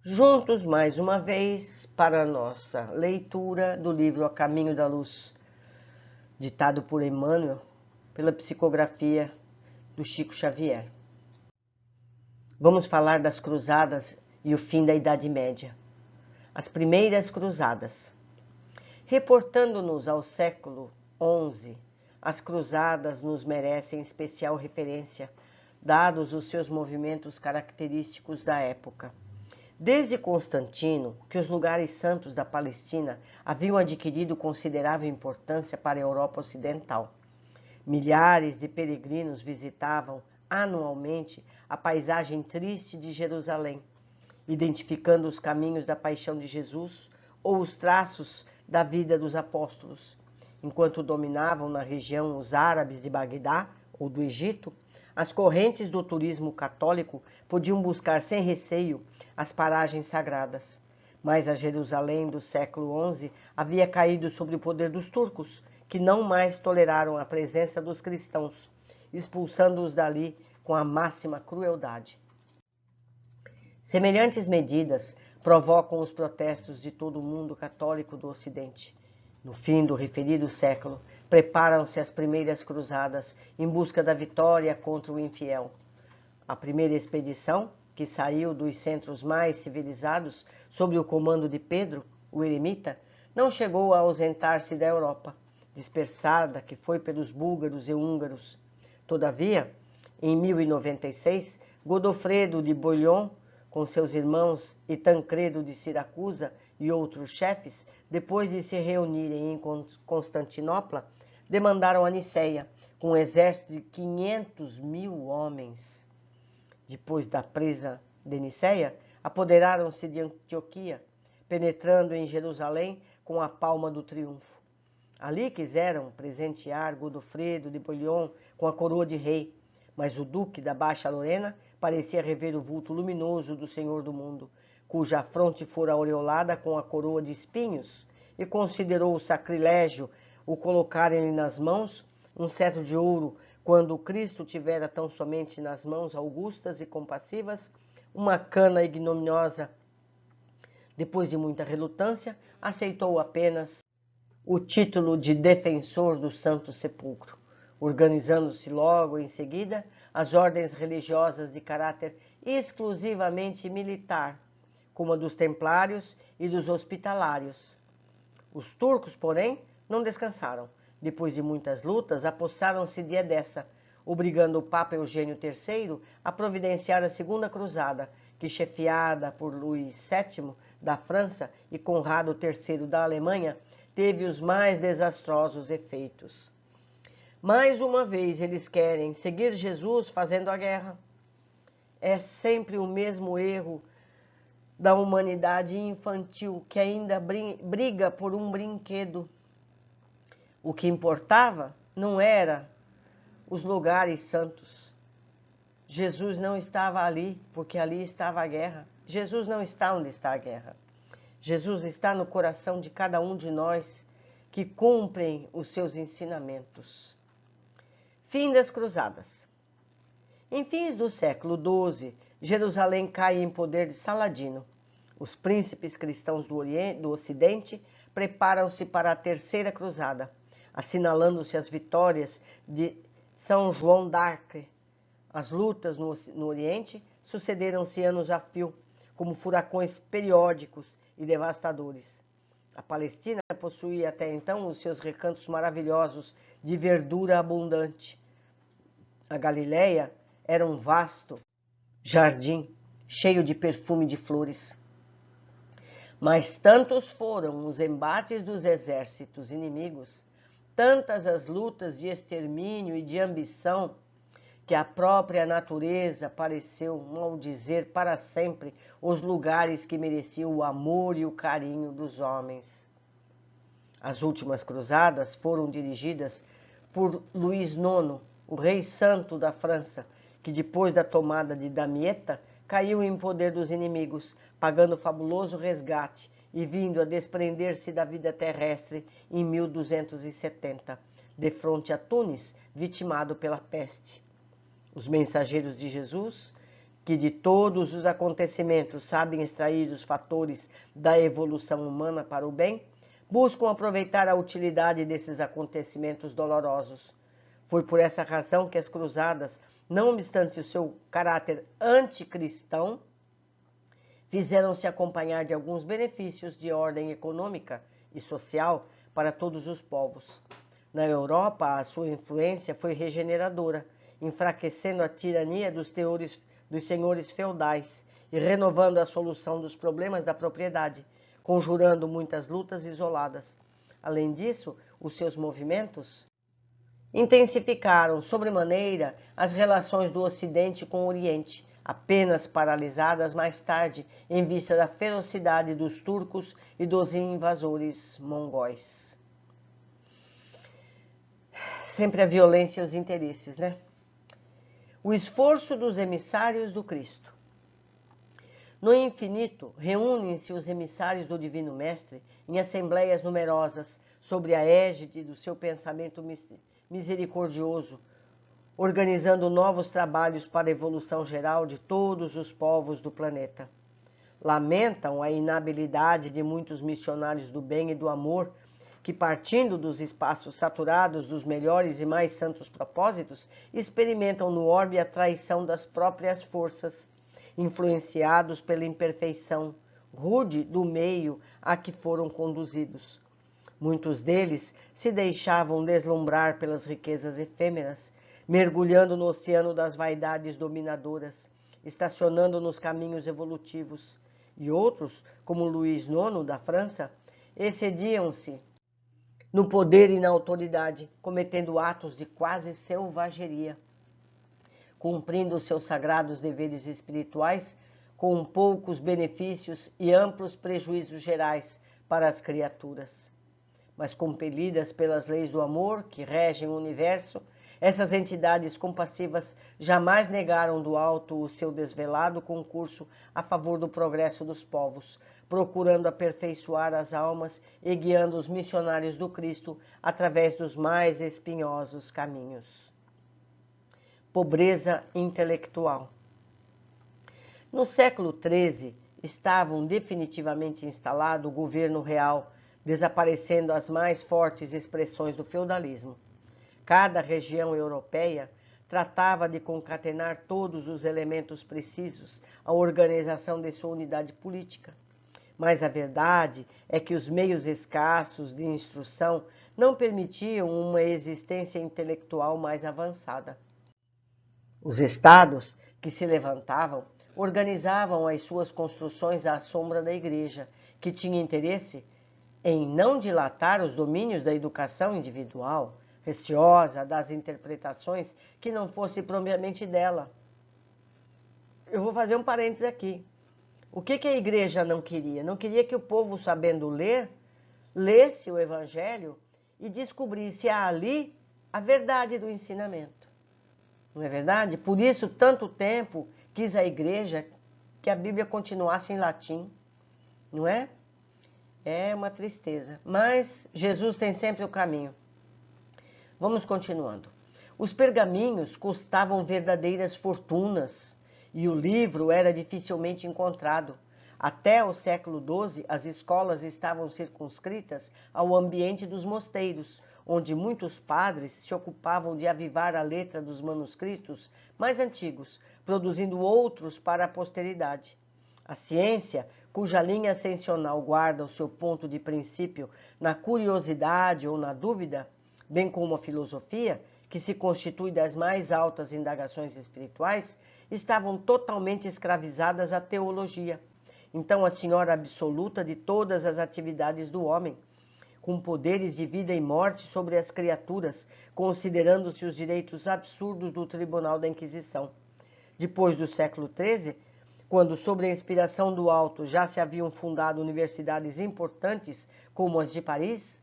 Juntos mais uma vez para a nossa leitura do livro A Caminho da Luz, ditado por Emmanuel, pela psicografia do Chico Xavier. Vamos falar das cruzadas e o fim da Idade Média. As primeiras cruzadas. Reportando-nos ao século XI, as cruzadas nos merecem especial referência, dados os seus movimentos característicos da época. Desde Constantino, que os lugares santos da Palestina haviam adquirido considerável importância para a Europa Ocidental. Milhares de peregrinos visitavam anualmente a paisagem triste de Jerusalém, identificando os caminhos da paixão de Jesus ou os traços da vida dos apóstolos. Enquanto dominavam na região os árabes de Bagdá ou do Egito, as correntes do turismo católico podiam buscar sem receio as paragens sagradas. Mas a Jerusalém do século XI havia caído sob o poder dos turcos, que não mais toleraram a presença dos cristãos, expulsando-os dali com a máxima crueldade. Semelhantes medidas provocam os protestos de todo o mundo católico do Ocidente. No fim do referido século, preparam-se as primeiras cruzadas em busca da vitória contra o infiel. A primeira expedição, que saiu dos centros mais civilizados sob o comando de Pedro, o eremita, não chegou a ausentar-se da Europa, dispersada que foi pelos búlgaros e húngaros. Todavia, em 1096, Godofredo de Bouillon, com seus irmãos, e Tancredo de Siracusa e outros chefes, depois de se reunirem em Constantinopla, demandaram a Nicéia, com um exército de 500.000 homens. Depois da presa de Nicéia, apoderaram-se de Antioquia, penetrando em Jerusalém com a palma do triunfo. Ali quiseram presentear Godofredo de Bouillon com a coroa de rei, mas o duque da Baixa Lorena parecia rever o vulto luminoso do Senhor do mundo, cuja fronte fora aureolada com a coroa de espinhos, e considerou o sacrilégio o colocarem-lhe nas mãos um cetro de ouro, quando Cristo tivera tão somente nas mãos augustas e compassivas uma cana ignominiosa. Depois de muita relutância, aceitou apenas o título de defensor do Santo Sepulcro, organizando-se logo em seguida as ordens religiosas de caráter exclusivamente militar, como a dos templários e dos hospitalários. Os turcos, porém, não descansaram. Depois de muitas lutas, apossaram-se de Edessa, obrigando o Papa Eugênio III a providenciar a Segunda Cruzada, que, chefiada por Luís VII da França e Conrado III da Alemanha, teve os mais desastrosos efeitos. Mais uma vez eles querem seguir Jesus fazendo a guerra. É sempre o mesmo erro da humanidade infantil que ainda briga por um brinquedo. O que importava não era os lugares santos. Jesus não estava ali, porque ali estava a guerra. Jesus não está onde está a guerra. Jesus está no coração de cada um de nós que cumprem os seus ensinamentos. Fim das cruzadas. Em fins do século XII, Jerusalém cai em poder de Saladino. Os príncipes cristãos do Ocidente preparam-se para a Terceira Cruzada, assinalando-se as vitórias de São João d'Arc. As lutas no Oriente sucederam-se anos a fio, como furacões periódicos e devastadores. A Palestina possuía até então os seus recantos maravilhosos de verdura abundante. A Galileia era um vasto jardim cheio de perfume de flores. Mas tantos foram os embates dos exércitos inimigos, tantas as lutas de extermínio e de ambição, que a própria natureza pareceu maldizer para sempre os lugares que mereciam o amor e o carinho dos homens. As últimas cruzadas foram dirigidas por Luís IX, o rei santo da França, que depois da tomada de Damietta caiu em poder dos inimigos, pagando fabuloso resgate e vindo a desprender-se da vida terrestre em 1270, defronte a Tunis, vitimado pela peste. Os mensageiros de Jesus, que de todos os acontecimentos sabem extrair os fatores da evolução humana para o bem, buscam aproveitar a utilidade desses acontecimentos dolorosos. Foi por essa razão que as cruzadas, não obstante o seu caráter anticristão, fizeram-se acompanhar de alguns benefícios de ordem econômica e social para todos os povos. Na Europa, a sua influência foi regeneradora, enfraquecendo a tirania dos senhores feudais e renovando a solução dos problemas da propriedade, conjurando muitas lutas isoladas. Além disso, os seus movimentos intensificaram sobremaneira as relações do Ocidente com o Oriente, apenas paralisadas mais tarde em vista da ferocidade dos turcos e dos invasores mongóis. Sempre a violência e os interesses, né? O esforço dos emissários do Cristo. No infinito, reúnem-se os emissários do Divino Mestre em assembleias numerosas sobre a égide do seu pensamento misericordioso, organizando novos trabalhos para a evolução geral de todos os povos do planeta. Lamentam a inabilidade de muitos missionários do bem e do amor que, partindo dos espaços saturados dos melhores e mais santos propósitos, experimentam no orbe a traição das próprias forças, influenciados pela imperfeição rude do meio a que foram conduzidos. Muitos deles se deixavam deslumbrar pelas riquezas efêmeras, mergulhando no oceano das vaidades dominadoras, estacionando nos caminhos evolutivos, e outros, como Luís IX da França, excediam-se no poder e na autoridade, cometendo atos de quase selvageria, cumprindo seus sagrados deveres espirituais com poucos benefícios e amplos prejuízos gerais para as criaturas. Mas compelidas pelas leis do amor que regem o universo, essas entidades compassivas jamais negaram do alto o seu desvelado concurso a favor do progresso dos povos, procurando aperfeiçoar as almas e guiando os missionários do Cristo através dos mais espinhosos caminhos. Pobreza intelectual. No século XIII, estavam definitivamente instalado o governo real, desaparecendo as mais fortes expressões do feudalismo. Cada região europeia tratava de concatenar todos os elementos precisos à organização de sua unidade política. Mas a verdade é que os meios escassos de instrução não permitiam uma existência intelectual mais avançada. Os estados que se levantavam organizavam as suas construções à sombra da igreja, que tinha interesse em não dilatar os domínios da educação individual, receosa das interpretações que não fosse propriamente dela. Eu vou fazer um parênteses aqui. O que a igreja não queria? Não queria que o povo, sabendo ler, lesse o evangelho e descobrisse ali a verdade do ensinamento. Não é verdade? Por isso, tanto tempo quis a igreja que a Bíblia continuasse em latim, não é? É uma tristeza. Mas Jesus tem sempre o caminho. Vamos continuando. Os pergaminhos custavam verdadeiras fortunas e o livro era dificilmente encontrado. Até o século XII, as escolas estavam circunscritas ao ambiente dos mosteiros, onde muitos padres se ocupavam de avivar a letra dos manuscritos mais antigos, produzindo outros para a posteridade. A ciência, cuja linha ascensional guarda o seu ponto de princípio na curiosidade ou na dúvida, bem como a filosofia, que se constitui das mais altas indagações espirituais, estavam totalmente escravizadas à teologia. Então, a senhora absoluta de todas as atividades do homem, com poderes de vida e morte sobre as criaturas, considerando-se os direitos absurdos do Tribunal da Inquisição. Depois do século XIII, quando, sob a inspiração do alto, já se haviam fundado universidades importantes, como as de Paris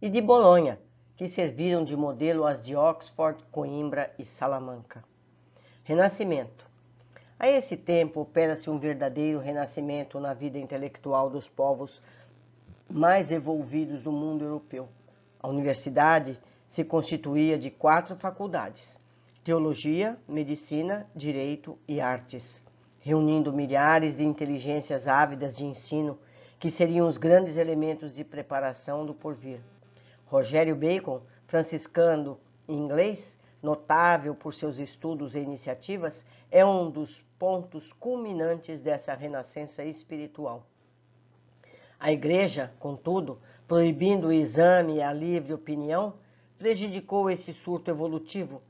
e de Bolonha, que serviram de modelo às de Oxford, Coimbra e Salamanca. Renascimento. A esse tempo, opera-se um verdadeiro renascimento na vida intelectual dos povos mais evolvidos do mundo europeu. A universidade se constituía de 4 faculdades: teologia, medicina, direito e artes, reunindo milhares de inteligências ávidas de ensino, que seriam os grandes elementos de preparação do porvir. Rogério Bacon, franciscano inglês, notável por seus estudos e iniciativas, é um dos pontos culminantes dessa renascença espiritual. A Igreja, contudo, proibindo o exame e a livre opinião, prejudicou esse surto evolutivo,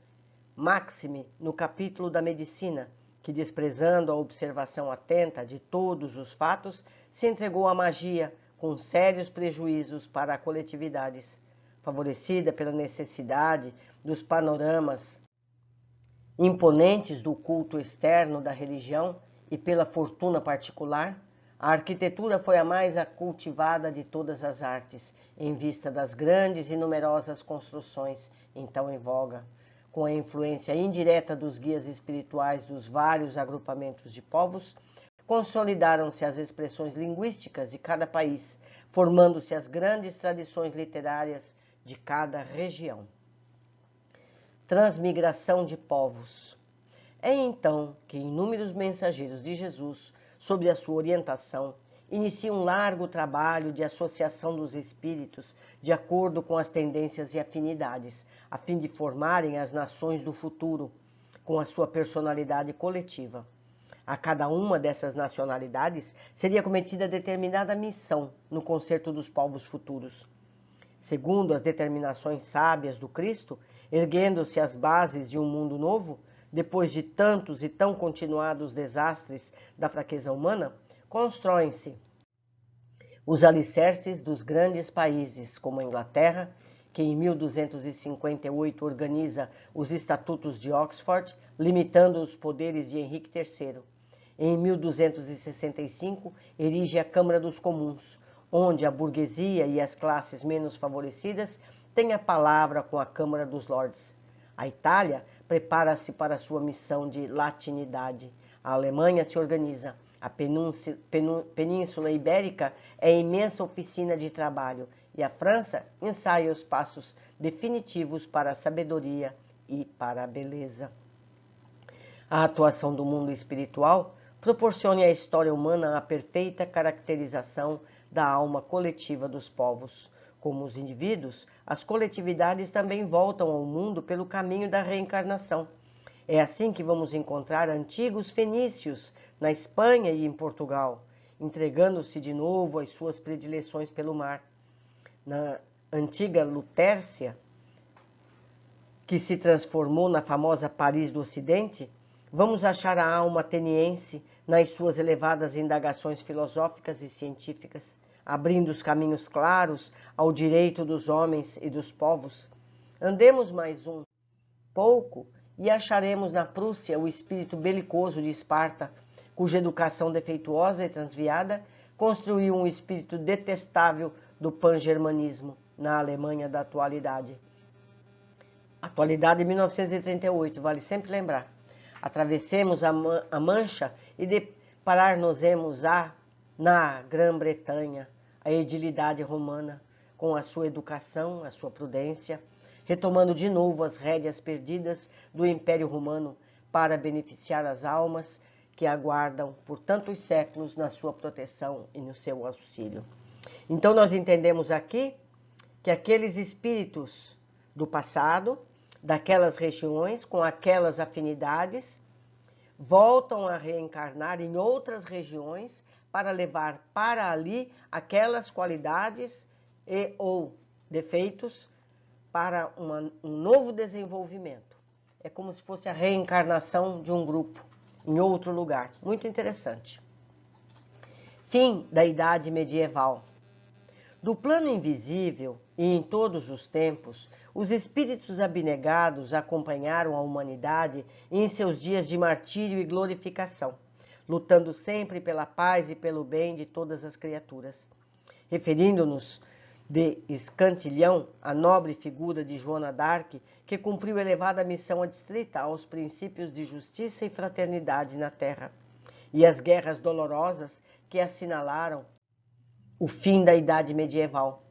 máxime no capítulo da medicina, que, desprezando a observação atenta de todos os fatos, se entregou à magia, com sérios prejuízos para a coletividade, favorecida pela necessidade dos panoramas imponentes do culto externo da religião e pela fortuna particular. A arquitetura foi a mais cultivada de todas as artes, em vista das grandes e numerosas construções então em voga. Com a influência indireta dos guias espirituais dos vários agrupamentos de povos, consolidaram-se as expressões linguísticas de cada país, formando-se as grandes tradições literárias de cada região. Transmigração de povos. É então que inúmeros mensageiros de Jesus, sob a sua orientação, iniciam um largo trabalho de associação dos espíritos de acordo com as tendências e afinidades, a fim de formarem as nações do futuro, com a sua personalidade coletiva. A cada uma dessas nacionalidades seria cometida determinada missão no concerto dos povos futuros. Segundo as determinações sábias do Cristo, erguendo-se as bases de um mundo novo, depois de tantos e tão continuados desastres da fraqueza humana, constroem-se os alicerces dos grandes países, como a Inglaterra, que em 1258 organiza os Estatutos de Oxford, limitando os poderes de Henrique III. Em 1265, erige a Câmara dos Comuns, onde a burguesia e as classes menos favorecidas têm a palavra com a Câmara dos Lordes. A Itália prepara-se para sua missão de latinidade. A Alemanha se organiza. A Península Ibérica é imensa oficina de trabalho e a França ensaia os passos definitivos para a sabedoria e para a beleza. A atuação do mundo espiritual proporciona à história humana a perfeita caracterização da alma coletiva dos povos. Como os indivíduos, as coletividades também voltam ao mundo pelo caminho da reencarnação. É assim que vamos encontrar antigos fenícios na Espanha e em Portugal, entregando-se de novo às suas predileções pelo mar. Na antiga Lutércia, que se transformou na famosa Paris do Ocidente, vamos achar a alma ateniense nas suas elevadas indagações filosóficas e científicas, abrindo os caminhos claros ao direito dos homens e dos povos. Andemos mais um pouco e acharemos na Prússia o espírito belicoso de Esparta, cuja educação defeituosa e transviada construiu um espírito detestável do pan-germanismo na Alemanha da atualidade. Atualidade 1938, vale sempre lembrar. Atravessemos a Mancha e deparar-nos-emos na Grã-Bretanha, a edilidade romana, com a sua educação, a sua prudência, retomando de novo as rédeas perdidas do Império Romano para beneficiar as almas que aguardam por tantos séculos na sua proteção e no seu auxílio. Então nós entendemos aqui que aqueles espíritos do passado, daquelas regiões, com aquelas afinidades, voltam a reencarnar em outras regiões para levar para ali aquelas qualidades e ou defeitos para um novo desenvolvimento. É como se fosse a reencarnação de um grupo em outro lugar. Muito interessante. Fim da Idade Medieval. Do plano invisível e em todos os tempos, os espíritos abnegados acompanharam a humanidade em seus dias de martírio e glorificação, lutando sempre pela paz e pelo bem de todas as criaturas. Referindo-nos de escantilhão à nobre figura de Joana d'Arc, que cumpriu elevada missão adstrita aos princípios de justiça e fraternidade na terra, e às guerras dolorosas que assinalaram o fim da Idade Medieval.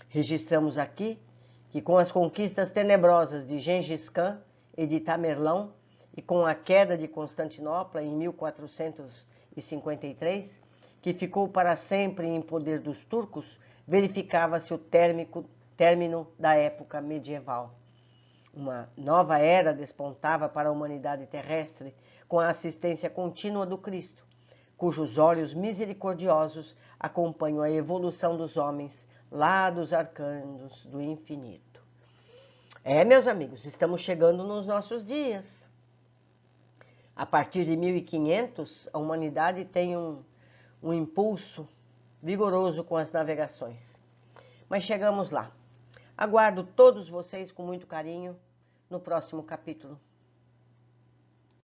Registramos aqui que com as conquistas tenebrosas de Gengis Khan e de Tamerlão, e com a queda de Constantinopla em 1453, que ficou para sempre em poder dos turcos, verificava-se o término da época medieval. Uma nova era despontava para a humanidade terrestre com a assistência contínua do Cristo, cujos olhos misericordiosos acompanham a evolução dos homens lá dos arcanos do infinito. Meus amigos, estamos chegando nos nossos dias. A partir de 1500, a humanidade tem um impulso vigoroso com as navegações. Mas chegamos lá. Aguardo todos vocês com muito carinho no próximo capítulo.